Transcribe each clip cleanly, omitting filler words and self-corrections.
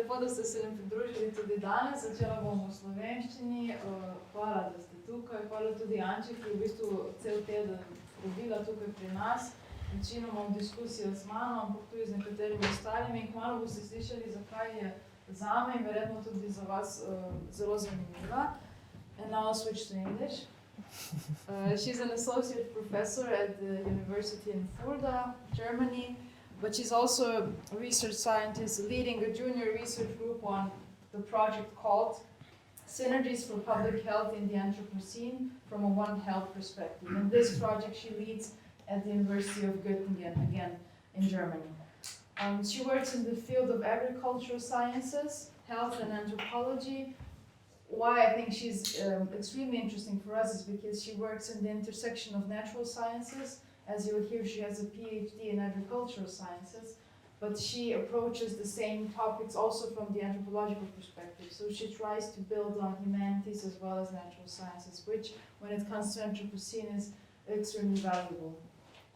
lepo, da ste se nam pridružili tudi danes. Začela bom v slovenščini. Hvala, da ste tukaj. Hvala tudi Anči, ki je v bistvu cel teden prebila tukaj pri nas. Večinoma v diskusijo z mano, ampak tudi z nekaterimi ostalimi. In kmalu boste slišali, zakaj je zame in verjetno tudi za vas zelo zanimiva. And now I'll switch to English. She's an associate professor at the university in Fulda, Germany. But she's also a research scientist leading a junior research group on the project called Synergies for Public Health in the Anthropocene from a One Health Perspective. And this project she leads at the University of Göttingen, again in Germany. She works in the field of agricultural sciences, health and anthropology. Why I think she's extremely interesting for us is because she works in the intersection of natural sciences. As you will hear, she has a PhD in agricultural sciences, but she approaches the same topics also from the anthropological perspective. So she tries to build on humanities as well as natural sciences, which, when it comes to Anthropocene, is extremely valuable.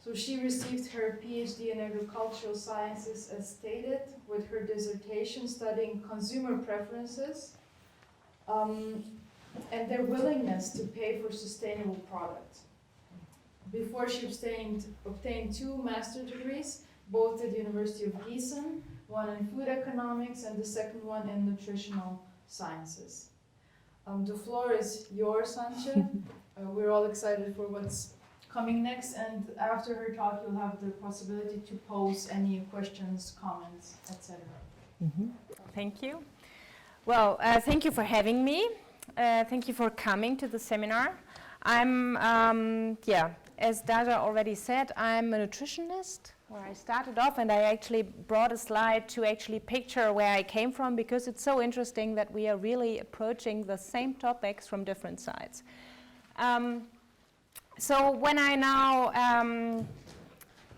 So she received her PhD in agricultural sciences, as stated, with her dissertation studying consumer preferences and their willingness to pay for sustainable products. Before she obtained 2 master's degrees, both at the University of Gießen, one in food economics and the second one in nutritional sciences. The floor is yours, Antje. We're all excited for what's coming next, and after her talk you'll have the possibility to pose any questions, comments, etc. Thank you. Well, thank you for having me. Thank you for coming to the seminar. I'm, as Daja already said, I'm a nutritionist, where I started off, and I actually brought a slide to actually picture where I came from, because it's so interesting that we are really approaching the same topics from different sides. So when I now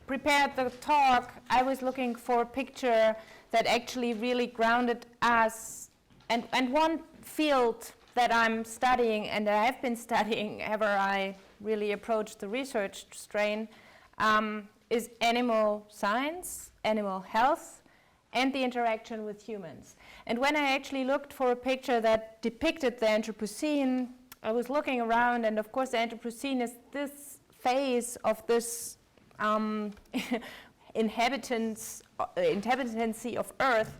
prepared the talk, I was looking for a picture that actually really grounded us, and one field that I'm studying and that I've been studying ever I really approached the research strain is animal science, animal health, and the interaction with humans. And when I actually looked for a picture that depicted the Anthropocene, I was looking around, and of course the Anthropocene is this phase of this inhabitancy of Earth,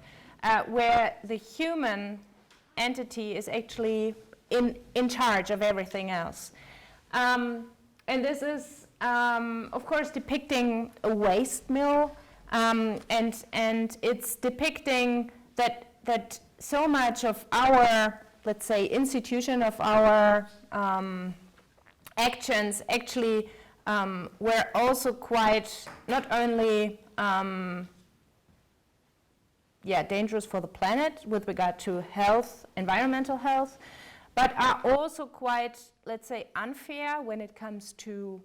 where the human entity is actually in charge of everything else. And this is, of course, depicting a waste mill, and it's depicting that so much of our, let's say, institution of our actions actually were also quite not only dangerous for the planet with regard to health, environmental health, but are also quite, let's say, unfair when it comes to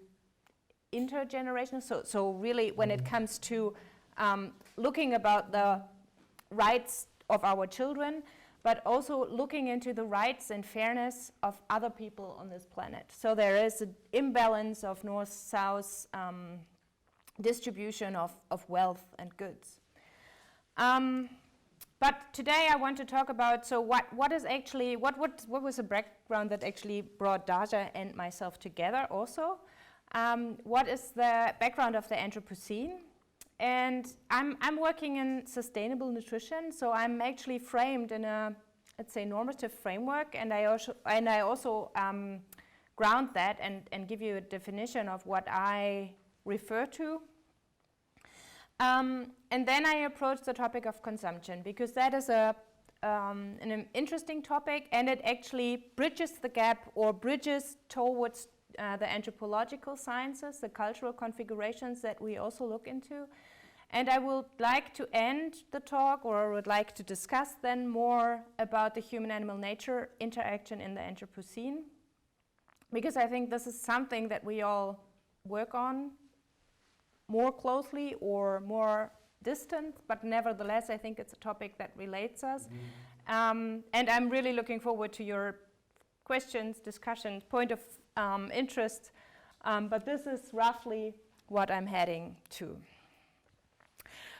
intergenerational. So really when it comes to looking about the rights of our children, but also looking into the rights and fairness of other people on this planet. So there is an imbalance of north-south distribution of wealth and goods. But today I want to talk about, so what is actually, what was the background that actually brought Daja and myself together also? What is the background of the Anthropocene? And I'm working in sustainable nutrition, so I'm actually framed in a, let's say, normative framework, and I also ground that and give you a definition of what I refer to. And then I approach the topic of consumption, because that is an interesting topic, and it actually bridges the gap or bridges towards the anthropological sciences, the cultural configurations that we also look into. And I would like to end the talk, or I would like to discuss then more about the human-animal nature interaction in the Anthropocene, because I think this is something that we all work on more closely or more distant, but nevertheless I think it's a topic that relates us. And I'm really looking forward to your questions, discussions, point of interest, but this is roughly what I'm heading to.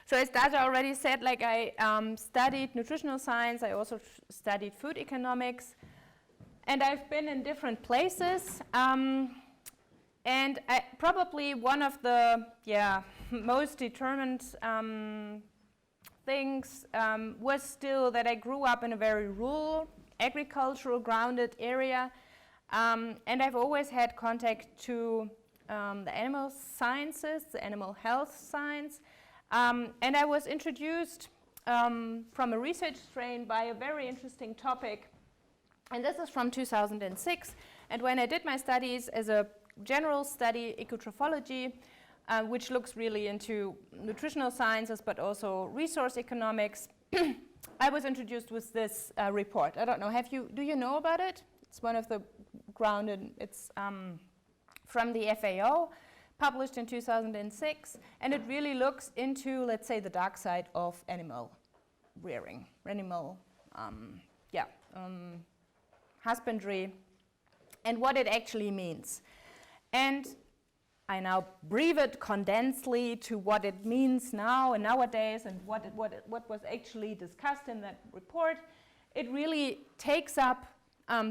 So as Daja already said, like I studied nutritional science, I also studied food economics, and I've been in different places. And probably one of the most determined things was still that I grew up in a very rural, agricultural grounded area, and I've always had contact to the animal sciences, the animal health science, and I was introduced from a research strain by a very interesting topic, and this is from 2006. And when I did my studies as a general study, ecotrophology, which looks really into nutritional sciences but also resource economics, I was introduced with this report. I don't know, do you know about it? It's one of the grounded, it's from the FAO, published in 2006, and it really looks into, let's say, the dark side of animal rearing, animal husbandry, and what it actually means. And I now brief it condensedly to what it means now and nowadays, and what was actually discussed in that report. It really takes up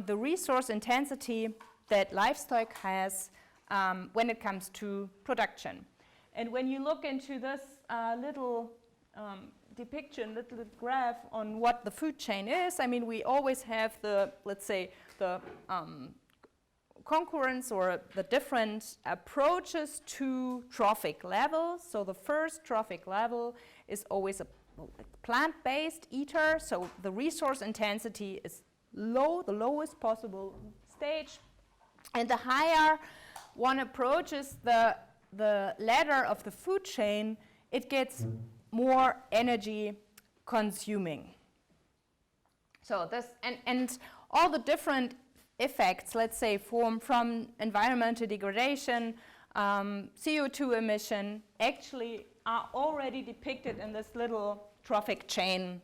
the resource intensity that livestock has when it comes to production. And when you look into this little depiction, little graph on what the food chain is, I mean, we always have the, let's say, the concurrence or the different approaches to trophic levels. So the first trophic level is always a plant-based eater, so the resource intensity is low, the lowest possible stage. And the higher one approaches the ladder of the food chain, it gets more energy consuming. So this, and all the different effects, let's say, from environmental degradation, CO2 emission, actually are already depicted in this little trophic chain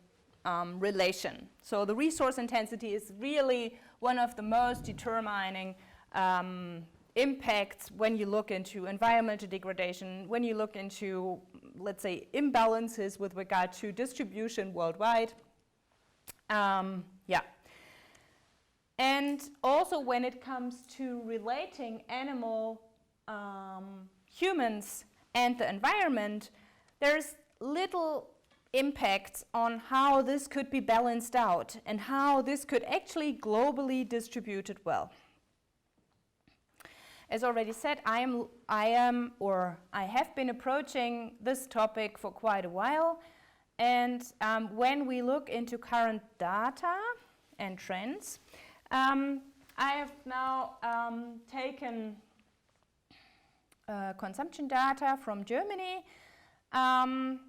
relation. So the resource intensity is really one of the most determining impacts when you look into environmental degradation, when you look into, let's say, imbalances with regard to distribution worldwide. And also when it comes to relating animal, humans, and the environment, there's little impacts on how this could be balanced out and how this could actually globally distributed well. As already said, I have been approaching this topic for quite a while, and when we look into current data and trends, I have now taken consumption data from Germany, and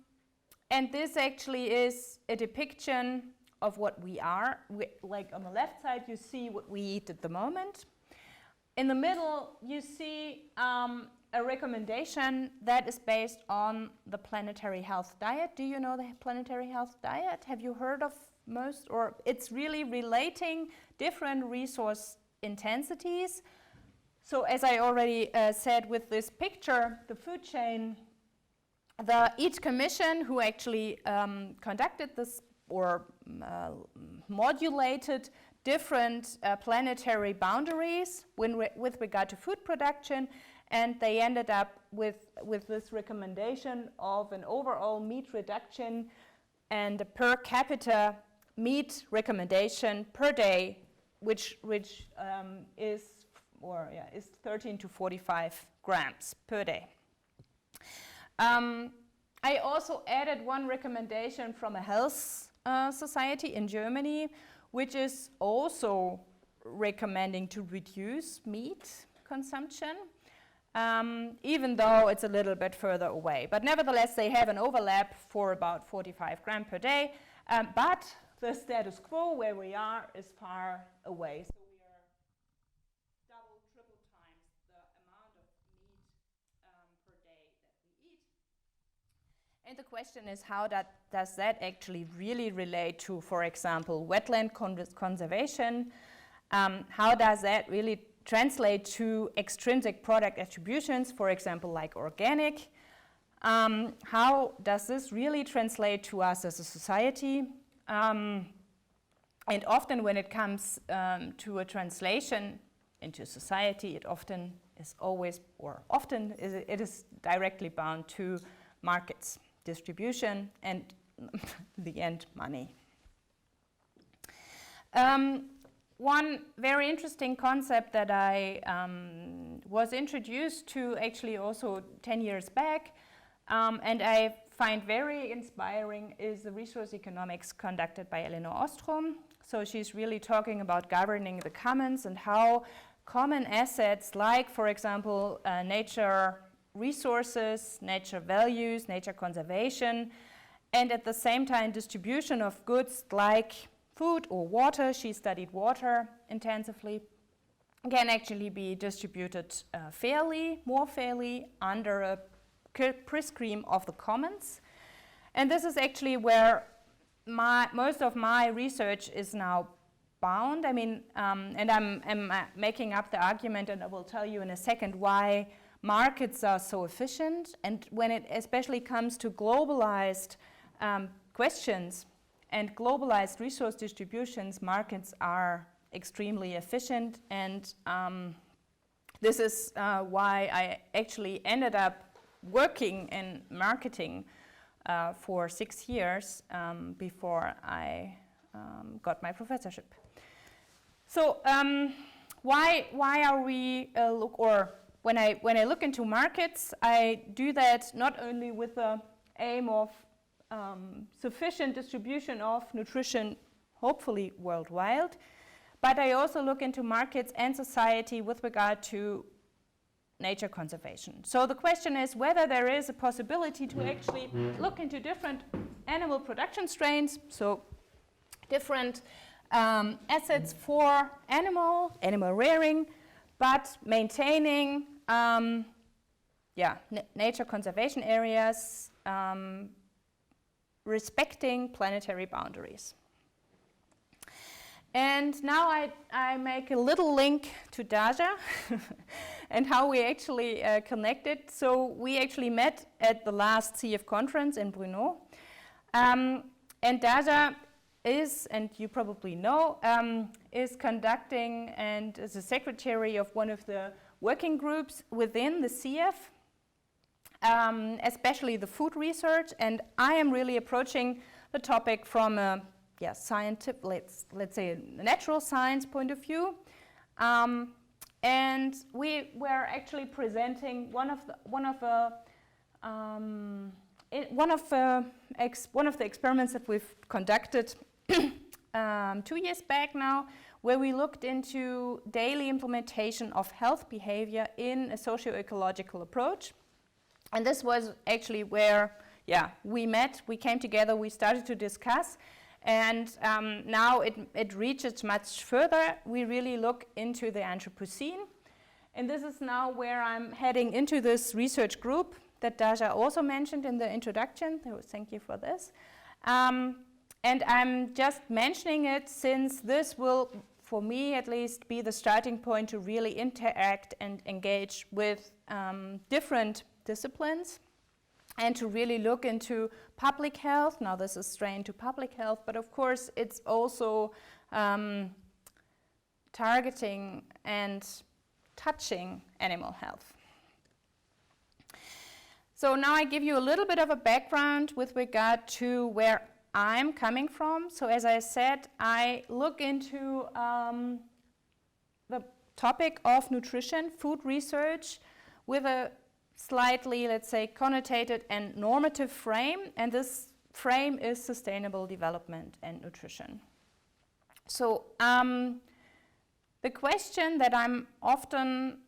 this actually is a depiction of what we are. Like on the left side, you see what we eat at the moment. In the middle, you see a recommendation that is based on the planetary health diet. Do you know the planetary health diet? Have you heard of most? Or it's really relating different resource intensities. So as I already said with this picture, the food chain, the EAT Commission, who actually conducted this or modulated different planetary boundaries with regard to food production, and they ended up with this recommendation of an overall meat reduction and a per capita meat recommendation per day, which is 13 to 45 grams per day. I also added one recommendation from a health society in Germany, which is also recommending to reduce meat consumption, even though it's a little bit further away. But nevertheless, they have an overlap for about 45 grams per day, but the status quo where we are is far away. So we are double, triple times the amount of meat per day that we eat. And the question is, how does that actually really relate to, for example, wetland conservation? How does that really translate to extrinsic product attributions, for example, like organic? How does this really translate to us as a society? And often when it comes to a translation into society, it often is always, or often it is directly bound to markets, distribution, and the end, money. One very interesting concept that I was introduced to actually also 10 years back, and I find very inspiring, is the resource economics conducted by Elinor Ostrom. So she's really talking about governing the commons and how common assets like, for example, nature resources, nature values, nature conservation, and at the same time distribution of goods like food or water, she studied water intensively, can actually be distributed fairly, more fairly, under a prescription of the commons. And this is actually where most of my research is now bound. I mean, and I'm making up the argument, and I will tell you in a second why markets are so efficient. And when it especially comes to globalized questions and globalized resource distributions, markets are extremely efficient. And this is why I actually ended up working in marketing for 6 years before I got my professorship. So why are we when I look into markets, I do that not only with the aim of sufficient distribution of nutrition, hopefully worldwide, but I also look into markets and society with regard to nature conservation. So the question is whether there is a possibility to actually look into different animal production strains, so different assets for animal rearing, but maintaining nature conservation areas, respecting planetary boundaries. And now I make a little link to Daja and how we actually connected. So we actually met at the last CF conference in Brno. And Daja is, and you probably know, is conducting and is the secretary of one of the working groups within the CF, especially the food research. And I am really approaching the topic from a scientific, let's say a natural science point of view, and we were actually presenting one of the experiments that we've conducted 2 years back now, where we looked into daily implementation of health behavior in a socio-ecological approach, and this was actually where we met, we came together, we started to discuss. And now it reaches much further. We really look into the Anthropocene. And this is now where I'm heading into this research group that Daja also mentioned in the introduction. So thank you for this. And I'm just mentioning it since this will, for me at least, be the starting point to really interact and engage with different disciplines, and to really look into public health. Now this is strained to public health, but of course it's also targeting and touching animal health. So now I give you a little bit of a background with regard to where I'm coming from. So as I said, I look into the topic of nutrition, food research, with a slightly, let's say, connotated and normative frame, and this frame is sustainable development and nutrition. So the question that I'm often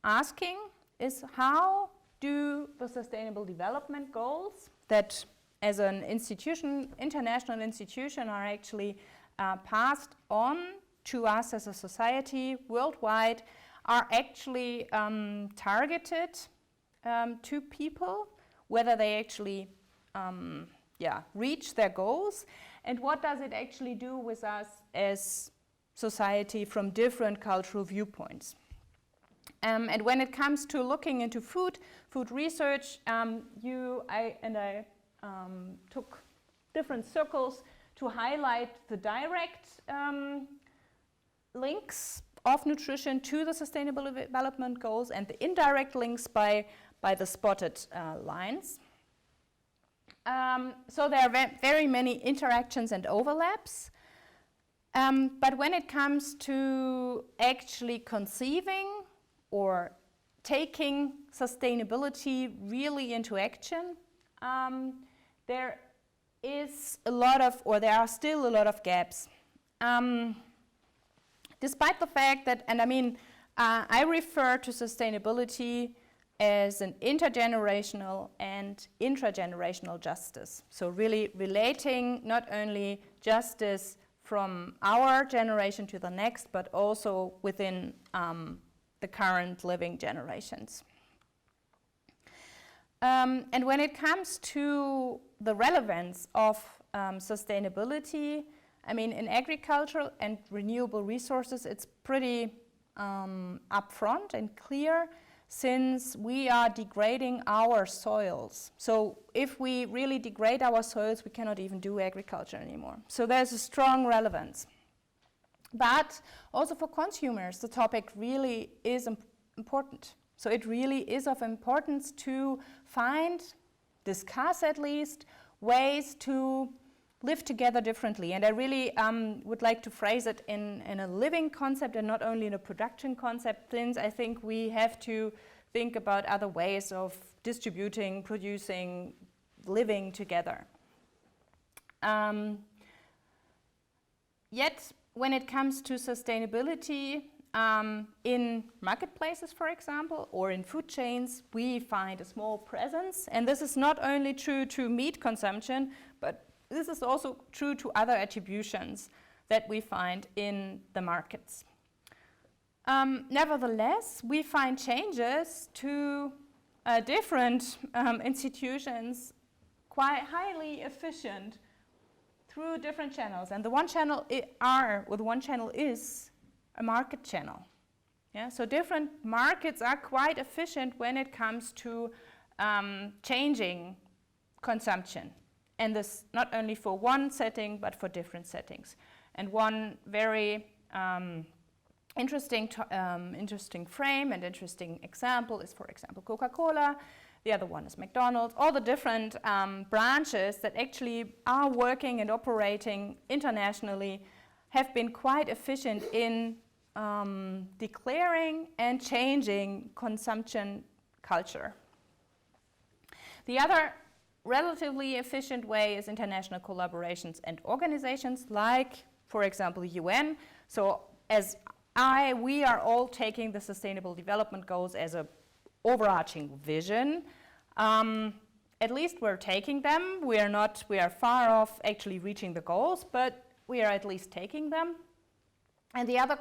asking is, how do the sustainable development goals that as an institution, international institution, are actually passed on to us as a society worldwide, are actually targeted to people, whether they actually reach their goals, and what does it actually do with us as society from different cultural viewpoints. And when it comes to looking into food research, I took different circles to highlight the direct links of nutrition to the Sustainable Development Goals and the indirect links by the spotted lines. So there are very many interactions and overlaps. But when it comes to actually conceiving or taking sustainability really into action, there are still a lot of gaps. Despite the fact that, I refer to sustainability as an intergenerational and intragenerational justice. So really relating not only justice from our generation to the next, but also within the current living generations. And when it comes to the relevance of sustainability, in agricultural and renewable resources, it's pretty upfront and clear, since we are degrading our soils. So if we really degrade our soils, we cannot even do agriculture anymore. So there's a strong relevance. But also for consumers, the topic really is important. So it really is of importance to discuss at least, ways to live together differently. And I really would like to phrase it in a living concept and not only in a production concept, since I think we have to think about other ways of distributing, producing, living together. Yet, when it comes to sustainability, in marketplaces, for example, or in food chains, we find a small presence. And this is not only true to meat consumption, but this is also true to other attributions that we find in the markets. Nevertheless, we find changes to different institutions quite highly efficient through different channels. And the one channel is a market channel. Yeah? So different markets are quite efficient when it comes to changing consumption. And this not only for one setting, but for different settings. And one very interesting frame and interesting example is, for example, Coca-Cola. The other one is McDonald's. All the different branches that actually are working and operating internationally have been quite efficient in declaring and changing consumption culture. The other relatively efficient way is international collaborations and organizations like, for example, the UN. So we are all taking the Sustainable Development Goals as an overarching vision. At least we're taking them. We are far off actually reaching the goals, but we are at least taking them. And the other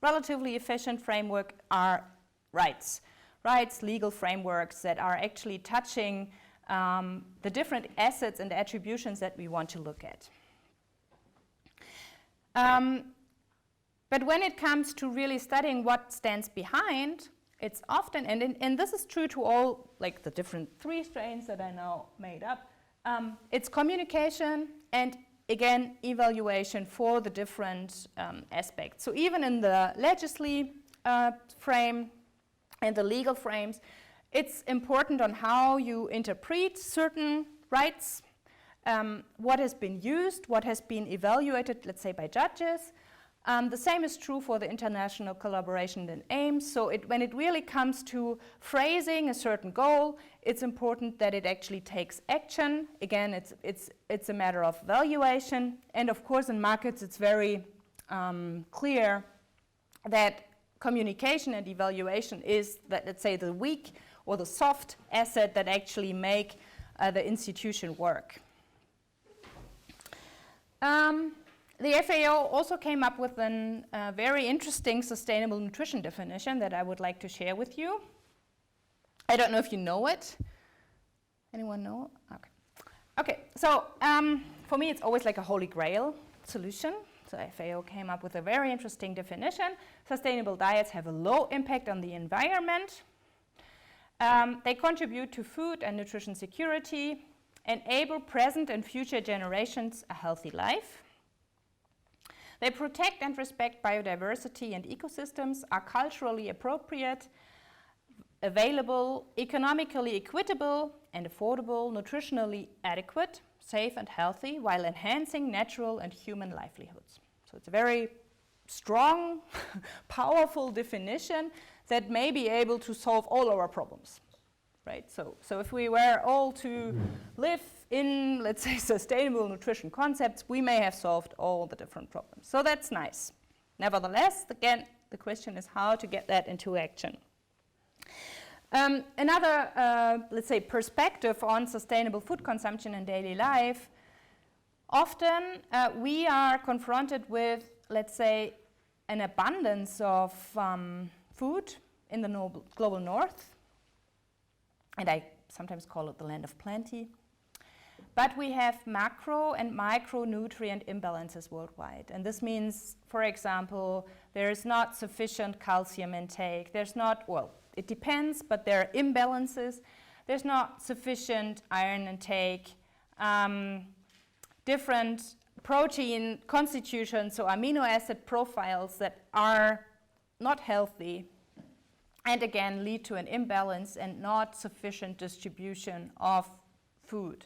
relatively efficient framework are rights, legal frameworks that are actually touching the different assets and attributions that we want to look at. But when it comes to really studying what stands behind, it's often, and this is true to all like the different 3 strains that I now made up, it's communication and again evaluation for the different aspects. So even in the legislative frame and the legal frames, it's important on how you interpret certain rights, what has been used, what has been evaluated, let's say, by judges. The same is true for the international collaboration and aims. So when it really comes to phrasing a certain goal, it's important that it actually takes action. Again, it's a matter of valuation. And of course, in markets, it's very clear that communication and evaluation is, let's say, the weak or the soft asset that actually make the institution work. The FAO also came up with a very interesting sustainable nutrition definition that I would like to share with you. I don't know if you know it. Anyone know? Okay. So for me, it's always like a holy grail solution. So FAO came up with a very interesting definition. Sustainable diets have a low impact on the environment. They contribute to food and nutrition security, enable present and future generations a healthy life. They protect and respect biodiversity and ecosystems, are culturally appropriate, available, economically equitable and affordable, nutritionally adequate, safe and healthy, while enhancing natural and human livelihoods. So it's a very strong, powerful definition that may be able to solve all our problems, right? So if we were all to live in, let's say, sustainable nutrition concepts, we may have solved all the different problems. So that's nice. Nevertheless, again, the question is how to get that into action. Another, let's say, perspective on sustainable food consumption in daily life, often we are confronted with, let's say, an abundance of food in the global north, and I sometimes call it the land of plenty. But we have macro and micronutrient imbalances worldwide. And this means, for example, there is not sufficient calcium intake. There's not, well, it depends, but there are imbalances. There's not sufficient iron intake, different protein constitutions, so amino acid profiles that are not healthy, and again lead to an imbalance and not sufficient distribution of food.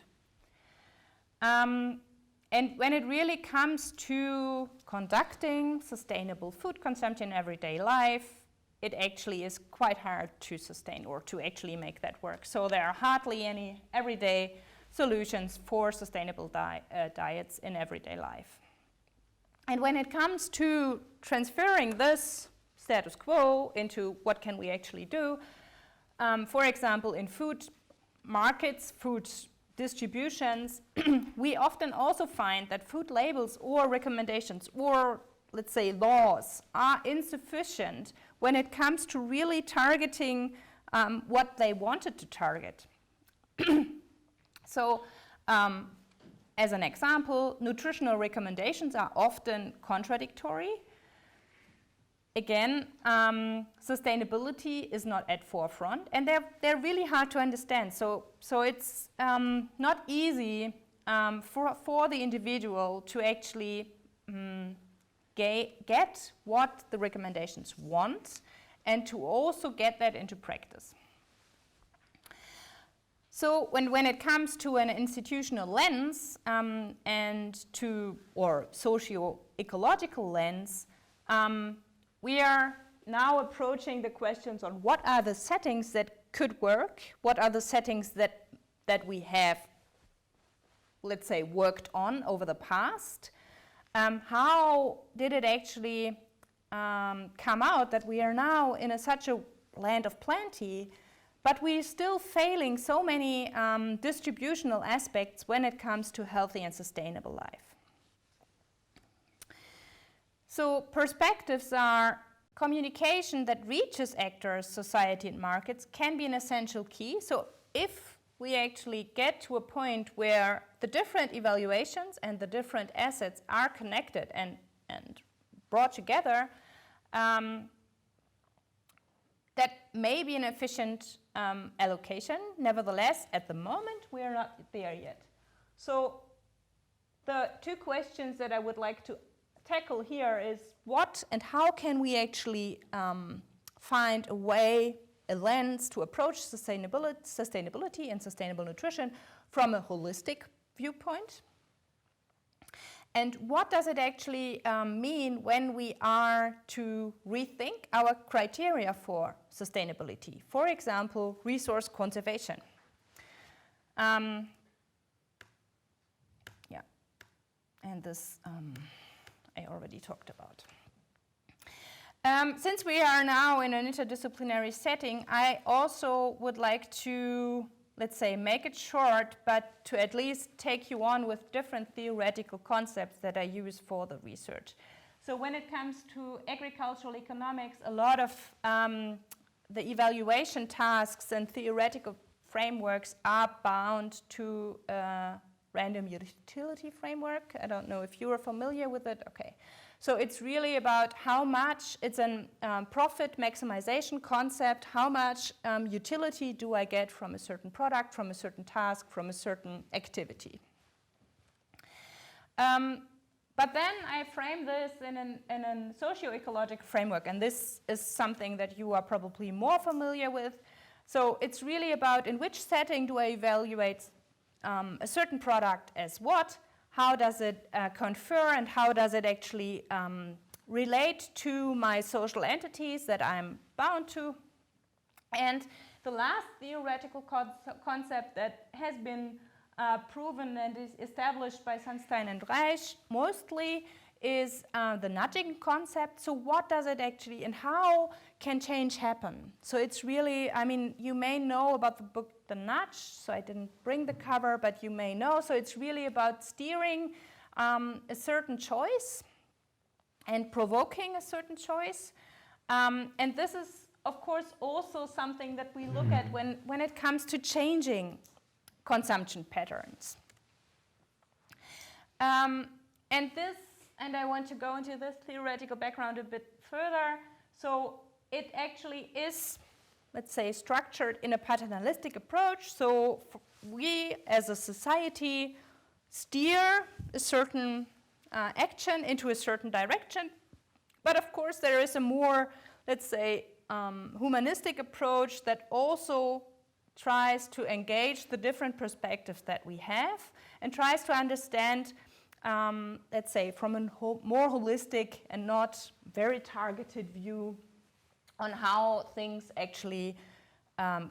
And when it really comes to conducting sustainable food consumption in everyday life, it actually is quite hard to sustain or to actually make that work. So there are hardly any everyday solutions for sustainable diets in everyday life. And when it comes to transferring this status quo into what can we actually do, for example, in food markets, food distributions, we often also find that food labels or recommendations or, let's say, laws are insufficient when it comes to really targeting what they wanted to target. So, as an example, nutritional recommendations are often contradictory. Again, sustainability is not at forefront, and they're really hard to understand. So it's not easy for the individual to actually get what the recommendations want, and to also get that into practice. So when it comes to an institutional lens or socio-ecological lens, we are now approaching the questions on what are the settings that could work, what are the settings that we have, let's say, worked on over the past. How did it actually come out that we are now in such a land of plenty, but we're still failing so many distributional aspects when it comes to healthy and sustainable life? So perspectives are communication that reaches actors, society, and markets can be an essential key. So if we actually get to a point where the different evaluations and the different assets are connected and brought together, that may be an efficient allocation. Nevertheless, at the moment, we are not there yet. So the two questions that I would like to tackle here is what and how can we actually find a way, a lens to approach sustainability and sustainable nutrition from a holistic viewpoint? And what does it actually mean when we are to rethink our criteria for sustainability? For example, resource conservation. And this I already talked about. Since we are now in an interdisciplinary setting, I also would like to, let's say, make it short, but to at least take you on with different theoretical concepts that I use for the research. So when it comes to agricultural economics, a lot of the evaluation tasks and theoretical frameworks are bound to random utility framework. I don't know if you are familiar with it. Okay. So it's really about how much, it's a profit maximization concept, how much utility do I get from a certain product, from a certain task, from a certain activity. But then I frame this in a socio-ecological framework, and this is something that you are probably more familiar with. So it's really about in which setting do I evaluate a certain product as what, how does it confer, and how does it actually relate to my social entities that I'm bound to. And the last theoretical concept that has been proven and is established by Sunstein and Reich mostly is the nudging concept. So what does it actually, and how can change happen? So it's really, I mean, you may know about the book The Nudge, so I didn't bring the cover, but you may know. So it's really about steering a certain choice and provoking a certain choice. And this is, of course, also something that we look at when it comes to changing consumption patterns. And I want to go into this theoretical background a bit further. So it actually is, let's say, structured in a paternalistic approach. So we as a society steer a certain action into a certain direction. But of course there is a more, let's say, humanistic approach that also tries to engage the different perspectives that we have and tries to understand, let's say, from a more holistic and not very targeted view on how things actually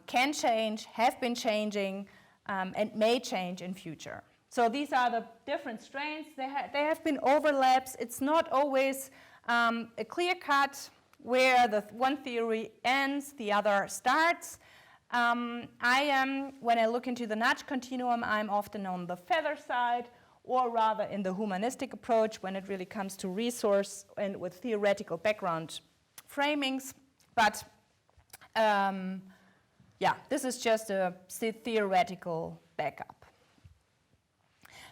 can change, have been changing, and may change in future. So these are the different strains. There have been overlaps. It's not always a clear cut where the one theory ends, the other starts. When I look into the nudge continuum, I'm often on the feather side, or rather in the humanistic approach when it really comes to resource and with theoretical background framings. But yeah, this is just a theoretical backup.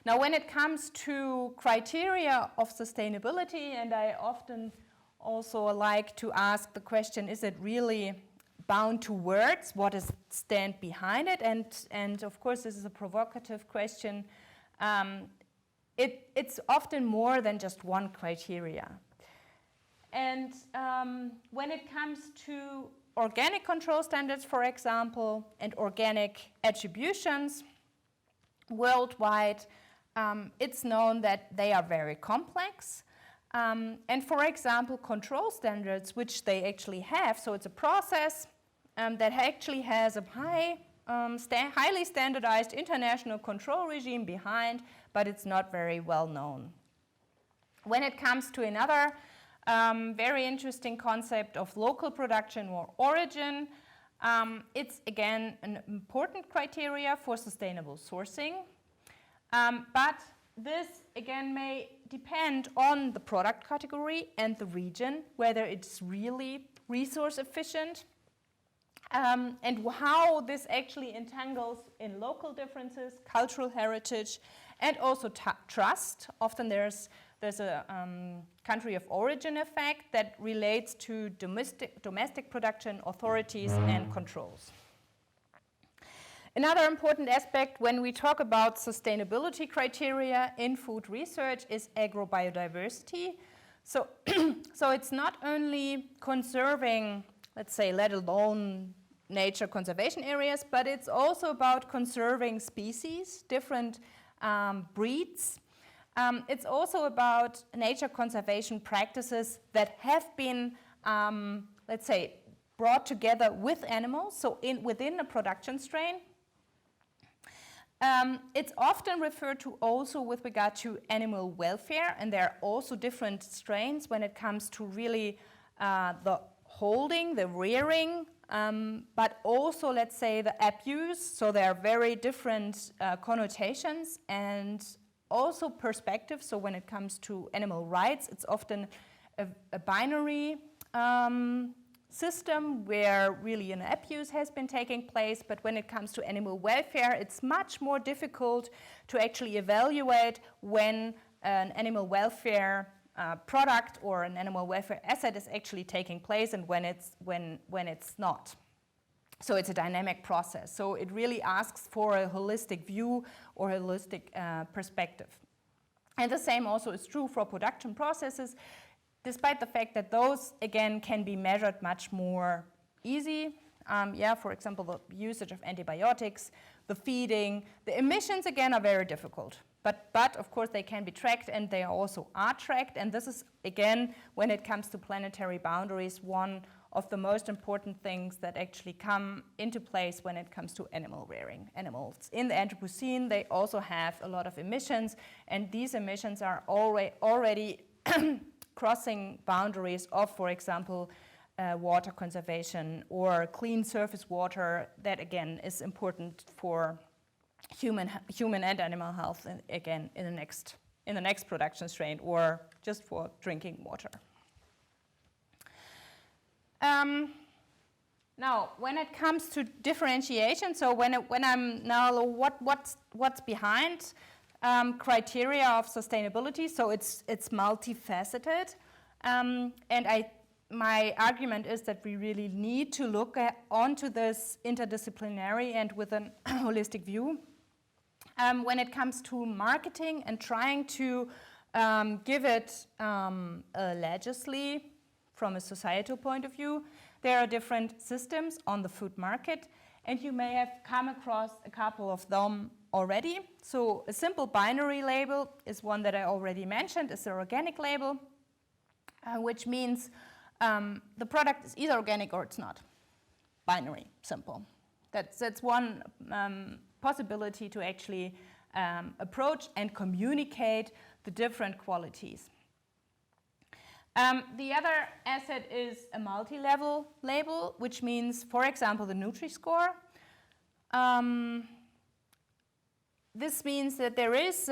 Now, when it comes to criteria of sustainability, and I often also like to ask the question, is it really bound to words? What is stand behind it? And of course, this is a provocative question. It's often more than just one criteria. And when it comes to organic control standards, for example, and organic attributions worldwide, it's known that they are very complex. And for example, control standards, which they actually have, so it's a process that actually has a highly standardized international control regime behind, but it's not very well known. When it comes to another very interesting concept of local production or origin, it's again an important criteria for sustainable sourcing. But this again may depend on the product category and the region, whether it's really resource efficient, and how this actually entangles in local differences, cultural heritage, and also trust. Often there's a country of origin effect that relates to domestic production authorities and controls. Another important aspect when we talk about sustainability criteria in food research is agrobiodiversity. So, so it's not only conserving, let's say, let alone nature conservation areas, but it's also about conserving species, different breeds. It's also about nature conservation practices that have been, let's say, brought together with animals, so within a production strain. It's often referred to also with regard to animal welfare, and there are also different strains when it comes to really the holding, the rearing, but also, let's say, the abuse. So there are very different connotations and also perspectives. So when it comes to animal rights, it's often a binary system where really an abuse has been taking place, but when it comes to animal welfare, it's much more difficult to actually evaluate when an animal welfare product or an animal welfare asset is actually taking place and when it's not. So it's a dynamic process. So it really asks for a holistic view or holistic perspective. And the same also is true for production processes, despite the fact that those, again, can be measured much more easy. For example, the usage of antibiotics, the feeding, the emissions, again, are very difficult. But of course, they can be tracked, and they also are tracked. And this is, again, when it comes to planetary boundaries, one of the most important things that actually come into place when it comes to animal rearing. Animals in the Anthropocene, they also have a lot of emissions, and these emissions are already crossing boundaries of, for example, water conservation or clean surface water. That, again, is important for human and animal health, again, in the next production strain, or just for drinking water. Now, when it comes to differentiation, so when I'm now what's behind criteria of sustainability, so it's multifaceted, and my argument is that we really need to look onto this interdisciplinary and with a holistic view. When it comes to marketing and trying to give it legally from a societal point of view, there are different systems on the food market, and you may have come across a couple of them already. So a simple binary label is one that I already mentioned. It's an organic label, which means the product is either organic or it's not. Binary, simple. That's one possibility to actually approach and communicate the different qualities. The other asset is a multi-level label, which means, for example, the Nutri-Score. This means that there is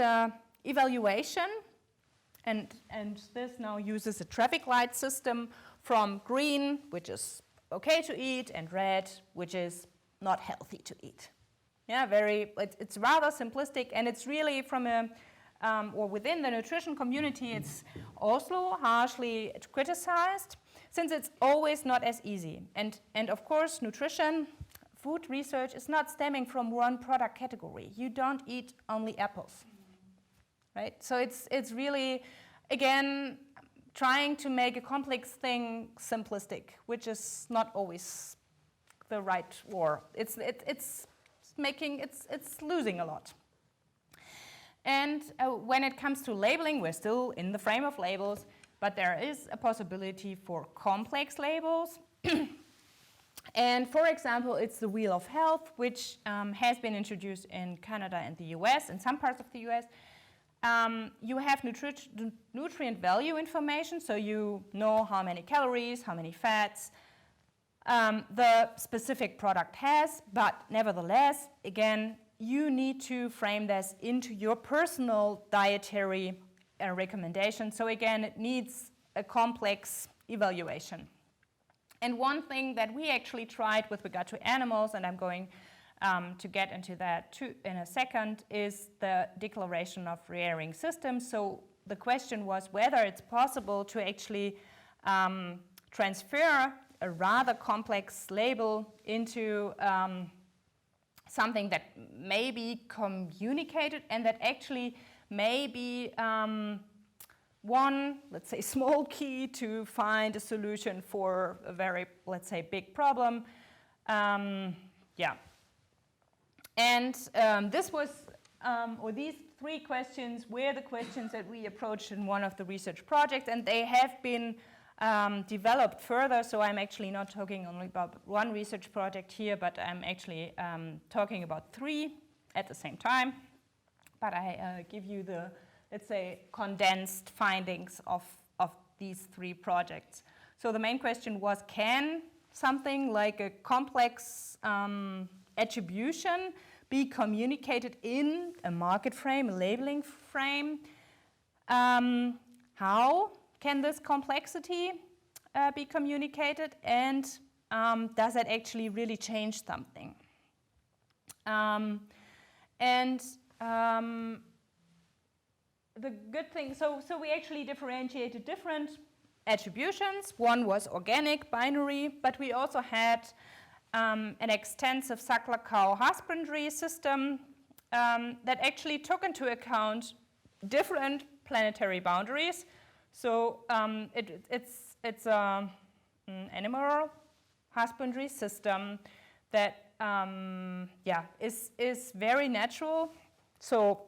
evaluation, and this now uses a traffic light system from green, which is okay to eat, and red, which is not healthy to eat. Yeah, it's rather simplistic, and it's really from a or within the nutrition community, it's also harshly criticized, since it's always not as easy. And of course, nutrition, food research is not stemming from one product category. You don't eat only apples, right? So it's really, again, trying to make a complex thing simplistic, which is not always the right, or it's losing a lot. And when it comes to labeling, we're still in the frame of labels, but there is a possibility for complex labels. And for example, it's the Wheel of Health, which has been introduced in Canada and the US, in some parts of the US. You have nutrient value information, so you know how many calories, how many fats the specific product has, but nevertheless, again, you need to frame this into your personal dietary recommendation. So again, it needs a complex evaluation. And one thing that we actually tried with regard to animals, and I'm going to get into that too in a second, is the declaration of rearing systems. So the question was whether it's possible to actually transfer a rather complex label into something that may be communicated and that actually may be one, let's say, small key to find a solution for a very, let's say, big problem. And this was, or these three questions were the questions that we approached in one of the research projects, and they have been developed further, so I'm actually not talking only about one research project here, but I'm actually talking about three at the same time. But I give you the, let's say, condensed findings of these three projects. So the main question was, can something like a complex attribution be communicated in a market frame, a labeling frame? How can this complexity be communicated, and does that actually really change something? The good thing, so we actually differentiated different attributions. One was organic, binary, but we also had an extensive suckler cow husbandry system that actually took into account different planetary boundaries. So it's an animal husbandry system that is very natural. So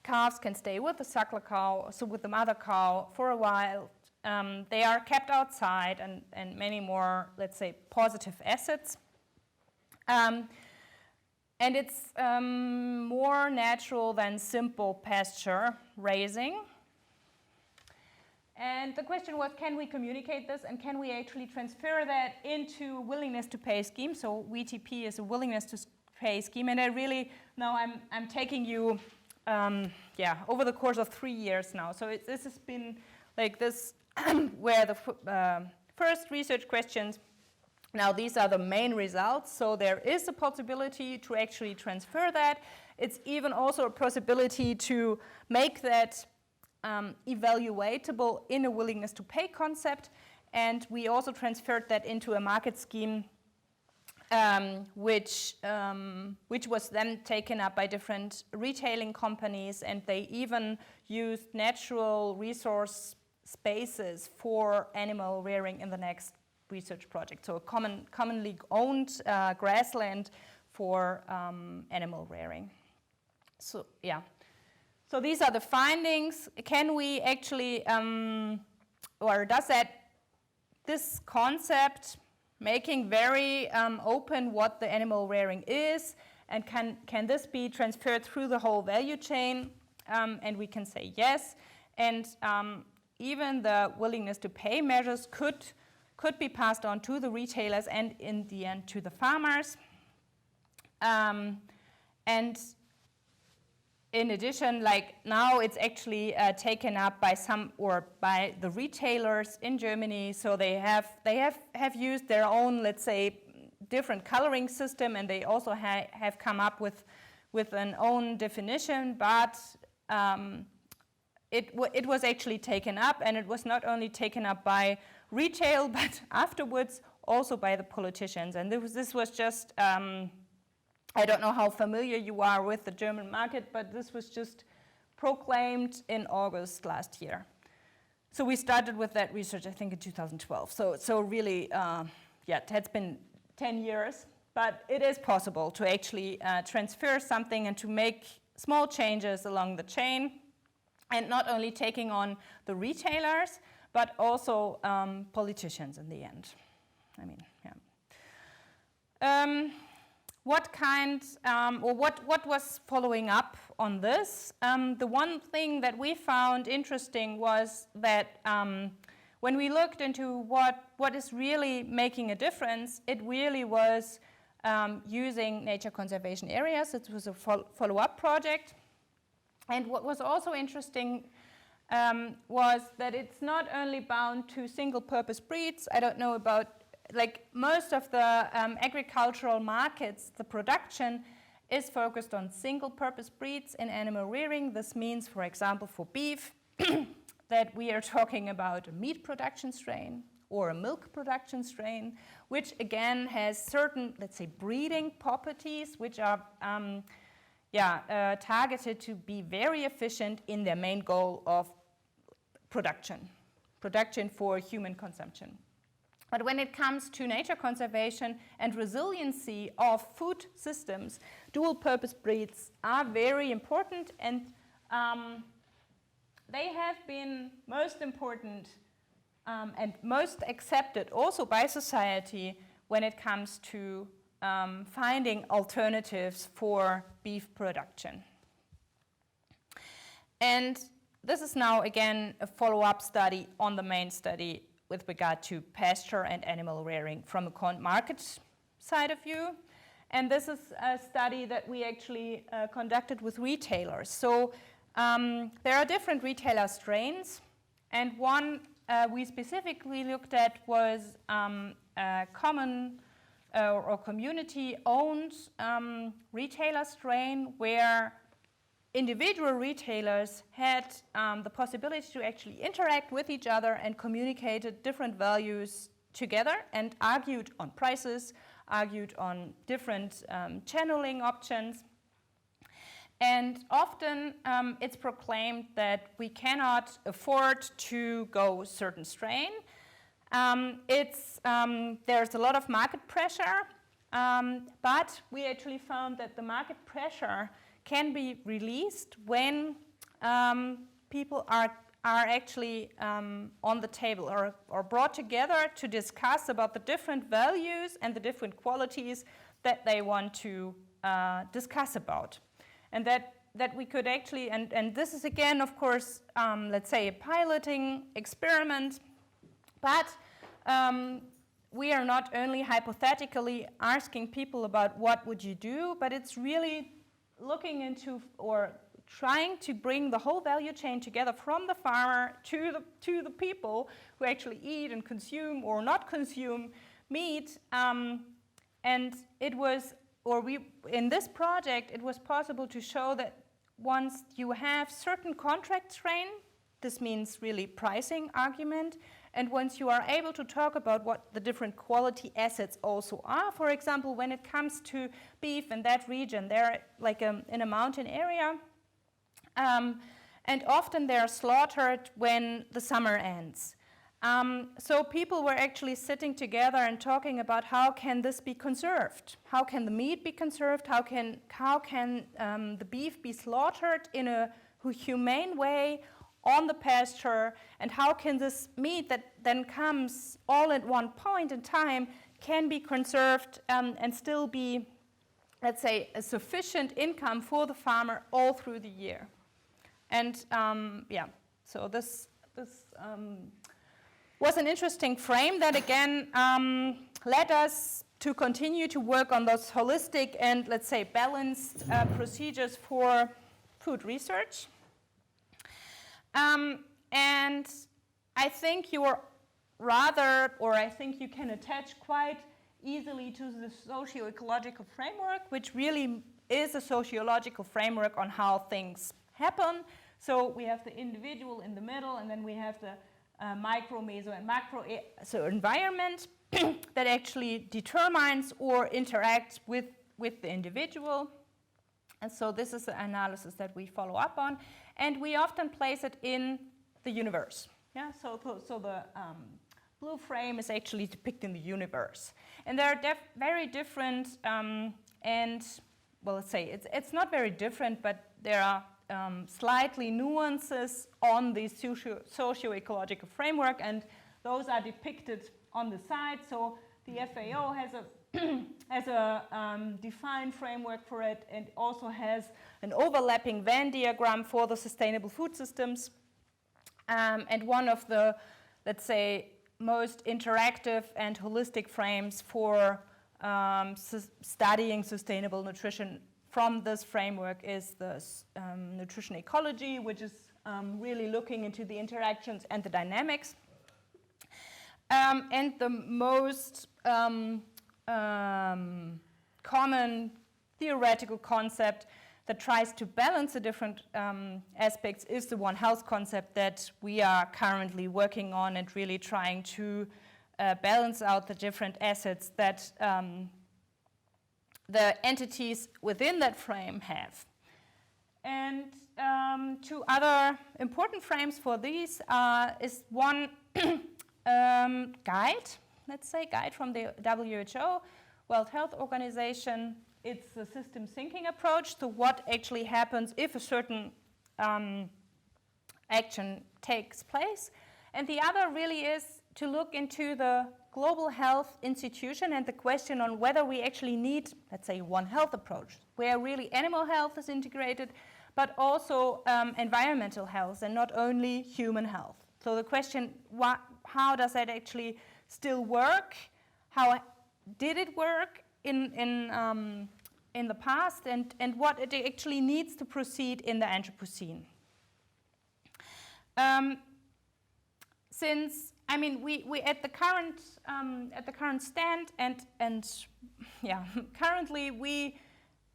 calves can stay with the suckler cow, so with the mother cow for a while. They are kept outside, and many more, let's say, positive assets. And it's more natural than simple pasture raising. And the question was, can we communicate this, and can we actually transfer that into willingness to pay scheme? So WTP is a willingness to pay scheme, and I really, now I'm taking you over the course of 3 years now. So this has been like this, where the first research questions, now these are the main results. So there is a possibility to actually transfer that. It's even also a possibility to make that evaluatable in a willingness to pay concept. And we also transferred that into a market scheme which was then taken up by different retailing companies, and they even used natural resource spaces for animal rearing in the next research project. So a commonly owned grassland for animal rearing. So yeah. So these are the findings. Can we actually, or does this concept, making very open what the animal rearing is, and can this be transferred through the whole value chain? And we can say yes. And even the willingness to pay measures could be passed on to the retailers and in the end to the farmers. And in addition, like now it's actually taken up by by the retailers in Germany. So they have used their own, let's say, different coloring system, and they also have come up with an own definition. But it was actually taken up, and it was not only taken up by retail, but afterwards also by the politicians. And this was just. I don't know how familiar you are with the German market, but this was just proclaimed in August last year. So we started with that research, I think, in 2012. So really, it has been 10 years, but it is possible to actually transfer something and to make small changes along the chain, and not only taking on the retailers, but also politicians in the end. I mean, yeah. What kind, or what was following up on this? The one thing that we found interesting was that when we looked into what is really making a difference, it really was using nature conservation areas. It was a follow-up project. And what was also interesting was that it's not only bound to single-purpose breeds. I don't know about, like most of the agricultural markets, the production is focused on single-purpose breeds in animal rearing. This means, for example, for beef, that we are talking about a meat production strain or a milk production strain, which again has certain, let's say, breeding properties, which are targeted to be very efficient in their main goal of production for human consumption. But when it comes to nature conservation and resiliency of food systems, dual-purpose breeds are very important, and they have been most important and most accepted also by society when it comes to finding alternatives for beef production. And this is now again a follow-up study on the main study with regard to pasture and animal rearing from a market side of view. And this is a study that we actually conducted with retailers. So there are different retailer strains, and one we specifically looked at was a common or community-owned retailer strain where individual retailers had the possibility to actually interact with each other and communicated different values together and argued on prices, argued on different channeling options. And often it's proclaimed that we cannot afford to go a certain strain. There's a lot of market pressure, but we actually found that the market pressure can be released when people are actually on the table or brought together to discuss about the different values and the different qualities that they want to discuss about. And that we could actually, and this is again, of course, let's say a piloting experiment, but we are not only hypothetically asking people about what would you do, but it's really looking into or trying to bring the whole value chain together from the farmer to the people who actually eat and consume or not consume meat. And it was, in this project, it was possible to show that once you have certain contract strain, this means really pricing argument, and once you are able to talk about what the different quality assets also are, for example, when it comes to beef in that region, they're like in a mountain area, and often they're slaughtered when the summer ends. So people were actually sitting together and talking about how can this be conserved? How can the meat be conserved? How can the beef be slaughtered in a humane way on the pasture? And how can this meat that then comes all at one point in time can be conserved and still be, let's say, a sufficient income for the farmer all through the year? And so this was an interesting frame that again led us to continue to work on those holistic and, let's say, balanced procedures for food research. And I think I think you can attach quite easily to the socio-ecological framework, which really is a sociological framework on how things happen. So we have the individual in the middle, and then we have the micro, meso, and macro, so environment that actually determines or interacts with the individual. And so this is the analysis that we follow up on, and we often place it in the universe. Yeah, so the blue frame is actually depicting the universe, and there are very different and, well, let's say it's not very different, but there are slightly nuances on the socio-ecological framework, and those are depicted on the side. So the FAO has a defined framework for it, and also has an overlapping Venn diagram for the sustainable food systems. And one of the, let's say, most interactive and holistic frames for studying sustainable nutrition from this framework is the nutrition ecology, which is really looking into the interactions and the dynamics. And the most common theoretical concept that tries to balance the different aspects is the One Health concept that we are currently working on and really trying to balance out the different assets that the entities within that frame have. And two other important frames for these is one guide, let's say, guide from the WHO, World Health Organization. It's a systems thinking approach to what actually happens if a certain action takes place. And the other really is to look into the global health institution and the question on whether we actually need, let's say, One Health approach, where really animal health is integrated, but also environmental health and not only human health. So the question, how does that actually still work? How did it work in the past, and what it actually needs to proceed in the Anthropocene? since, I mean, we at the current stand and yeah, currently we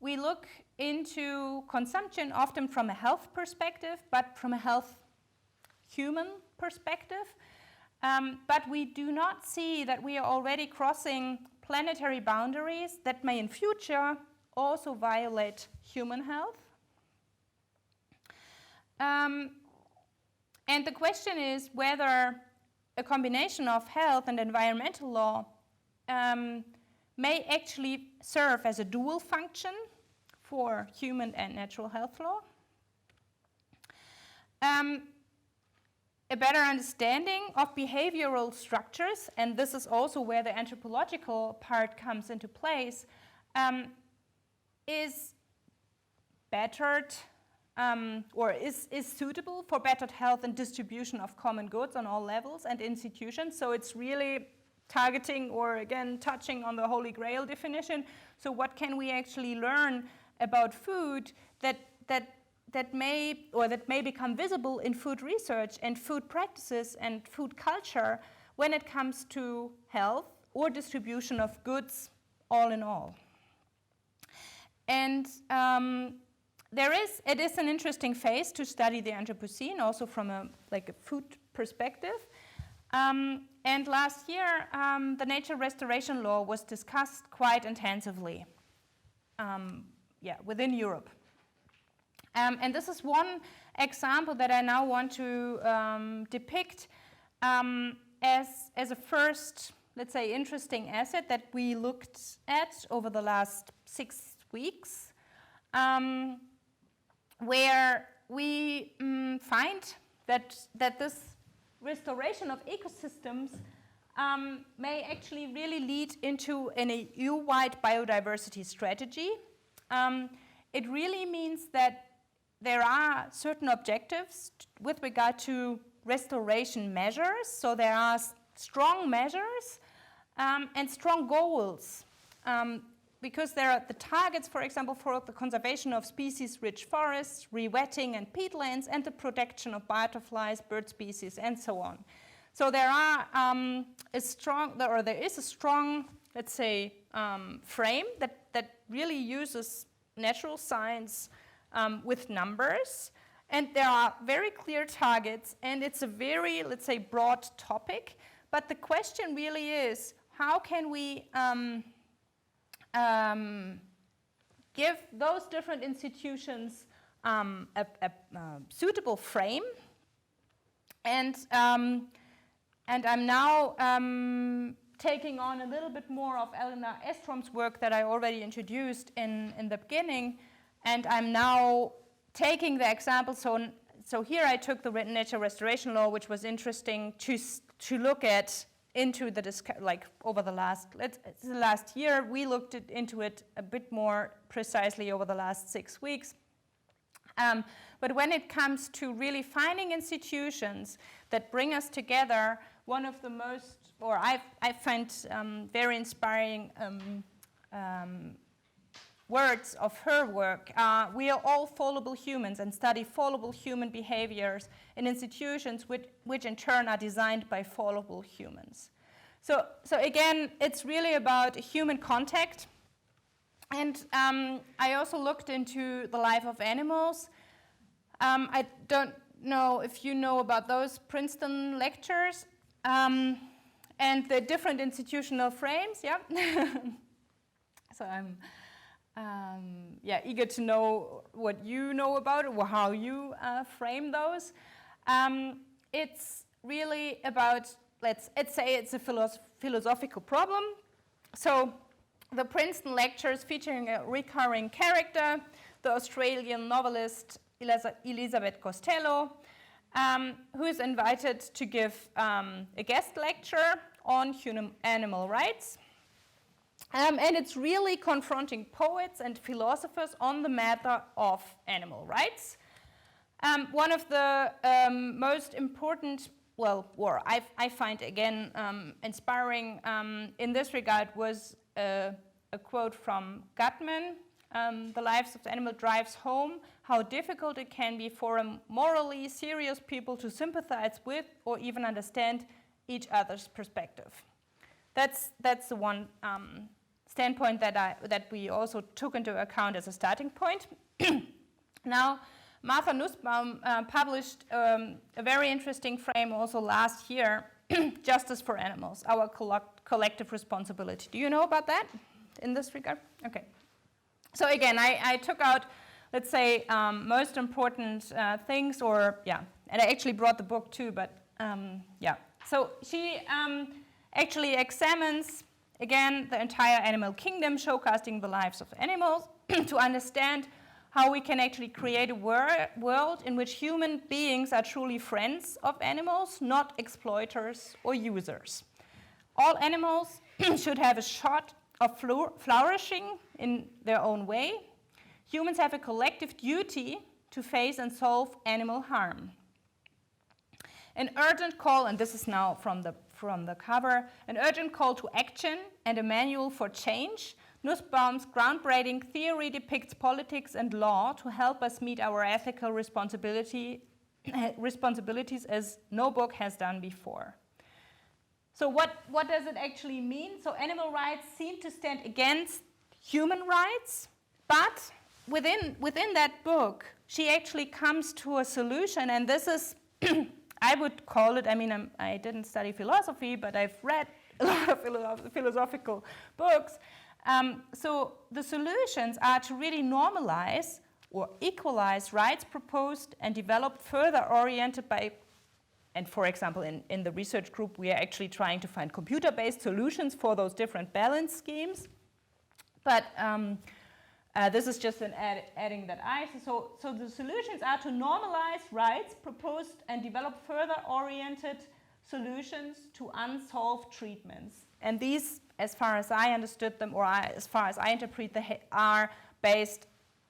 look into consumption often from a health perspective, but from a health human perspective. But we do not see that we are already crossing planetary boundaries that may in future also violate human health. And the question is whether a combination of health and environmental law may actually serve as a dual function for human and natural health law. A better understanding of behavioral structures, and this is also where the anthropological part comes into place, is bettered or is suitable for bettered health and distribution of common goods on all levels and institutions. So it's really targeting or again touching on the Holy Grail definition. So what can we actually learn about food that may become visible in food research and food practices and food culture when it comes to health or distribution of goods all in all. And it is an interesting phase to study the Anthropocene, also from a food perspective. And last year, the nature restoration law was discussed quite intensively within Europe. And this is one example that I now want to depict as a first, let's say, interesting asset that we looked at over the last 6 weeks, where we find that this restoration of ecosystems may actually really lead into an EU-wide biodiversity strategy. It really means that there are certain objectives with regard to restoration measures. So there are strong measures and strong goals, because there are the targets, for example, for the conservation of species-rich forests, rewetting and peatlands, and the protection of butterflies, bird species, and so on. So there is a strong, let's say, frame that really uses natural science with numbers, and there are very clear targets, and it's a very, let's say, broad topic. But the question really is, how can we give those different institutions a suitable frame? And I'm now taking on a little bit more of Elena Estrom's work that I already introduced in the beginning, and I'm now taking the example. So here I took the nature restoration law, which was interesting to look at into the over the last year. We looked into it a bit more precisely over the last 6 weeks. But when it comes to really finding institutions that bring us together, one of the most, or I find very inspiring words of her work, we are all fallible humans and study fallible human behaviors in institutions which in turn are designed by fallible humans. So again, it's really about human contact. And I also looked into the life of animals. I don't know if you know about those Princeton lectures and the different institutional frames, yeah? So I'm eager to know what you know about it or how you frame those. It's really about, let's say it's a philosophical problem. So the Princeton lectures featuring a recurring character, the Australian novelist Elizabeth Costello, who is invited to give a guest lecture on animal rights. And it's really confronting poets and philosophers on the matter of animal rights. One of the most important, I find again inspiring in this regard was a quote from Gutman. The lives of the animal drives home how difficult it can be for a morally serious people to sympathize with or even understand each other's perspective. That's the one standpoint that we also took into account as a starting point. Now, Martha Nussbaum published a very interesting frame also last year, Justice for Animals, Our Collective Responsibility. Do you know about that in this regard? Okay. So again, I took out, let's say, most important things, or yeah, and I actually brought the book too, but yeah. So she actually examines, again, the entire animal kingdom, showcasing the lives of animals to understand how we can actually create a world in which human beings are truly friends of animals, not exploiters or users. All animals should have a shot of flourishing in their own way. Humans have a collective duty to face and solve animal harm. An urgent call, and this is now from the cover, an urgent call to action and a manual for change. Nussbaum's groundbreaking theory depicts politics and law to help us meet our ethical responsibilities as no book has done before. So what does it actually mean? So animal rights seem to stand against human rights, but within that book, she actually comes to a solution, and this is, I would call it, I mean, I didn't study philosophy, but I've read a lot of philosophical books. So the solutions are to really normalize or equalize rights proposed and developed further oriented by, and for example, in the research group, we are actually trying to find computer-based solutions for those different balance schemes. But this is just an adding that so the solutions are to normalize rights proposed and develop further oriented solutions to unsolved treatments. And these, as far as I understood them, or as far as I interpret them, are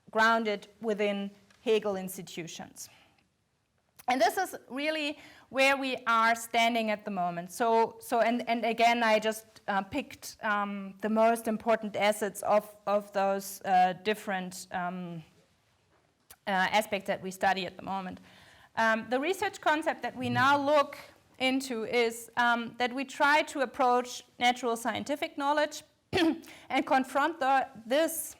grounded within Hegel institutions. And this is really where we are standing at the moment. And again, I just picked the most important assets of those different aspects that we study at the moment. The research concept that we now look into is that we try to approach natural scientific knowledge and confront this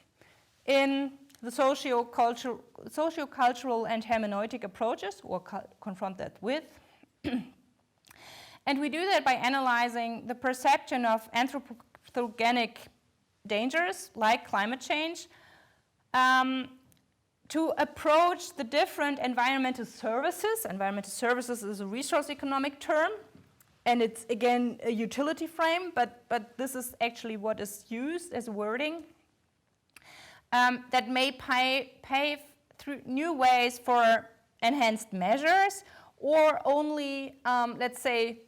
in the socio-cultural and hermeneutic approaches, or confront that with. And we do that by analyzing the perception of anthropogenic dangers like climate change, to approach the different environmental services. Environmental services is a resource economic term, and it's again a utility frame, but this is actually what is used as wording, that may pave through new ways for enhanced measures, or only, let's say,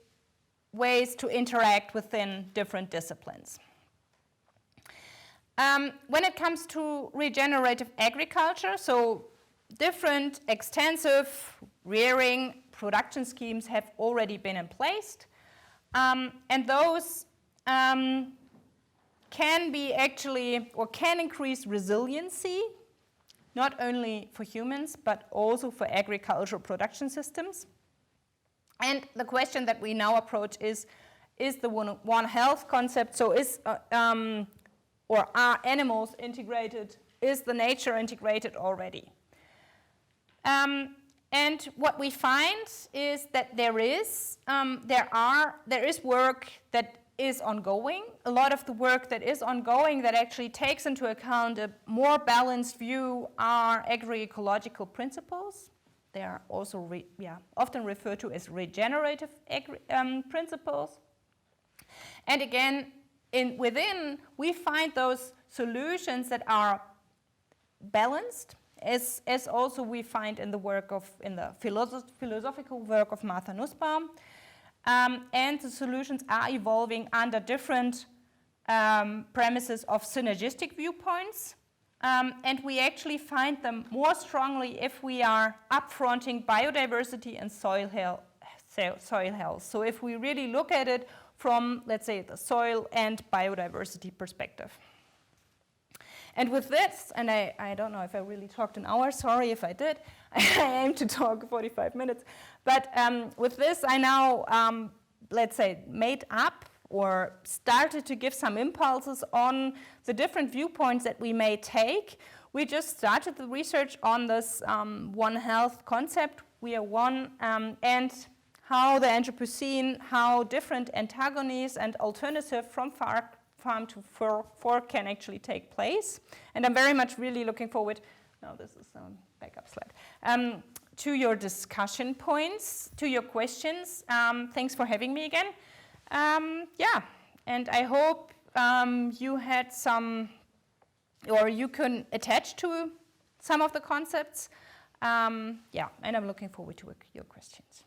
ways to interact within different disciplines. When it comes to regenerative agriculture, so different extensive rearing production schemes have already been in place, and those can be actually, or can increase resiliency, not only for humans, but also for agricultural production systems. And the question that we now approach is the One Health concept, so or are animals integrated? Is the nature integrated already? And what we find is that there is work that is ongoing. A lot of the work that is ongoing that actually takes into account a more balanced view are agroecological principles. They are also often referred to as regenerative principles. And again, within, we find those solutions that are balanced, as also we find in the philosophical work of Martha Nussbaum, and the solutions are evolving under different premises of synergistic viewpoints, and we actually find them more strongly if we are upfronting biodiversity and soil health. So if we really look at it from, let's say, the soil and biodiversity perspective. And with this, and I don't know if I really talked an hour, sorry if I did, I aim to talk 45 minutes, but with this I now, let's say, made up or started to give some impulses on the different viewpoints that we may take. We just started the research on this One Health concept, we are one, and how the Anthropocene, how different antagonies and alternative from farm to fork can actually take place. And I'm very much really looking forward, no, this is a backup slide, to your discussion points, to your questions. Thanks for having me again. Yeah, and I hope you had some, or you can attach to some of the concepts. Yeah, and I'm looking forward to your questions.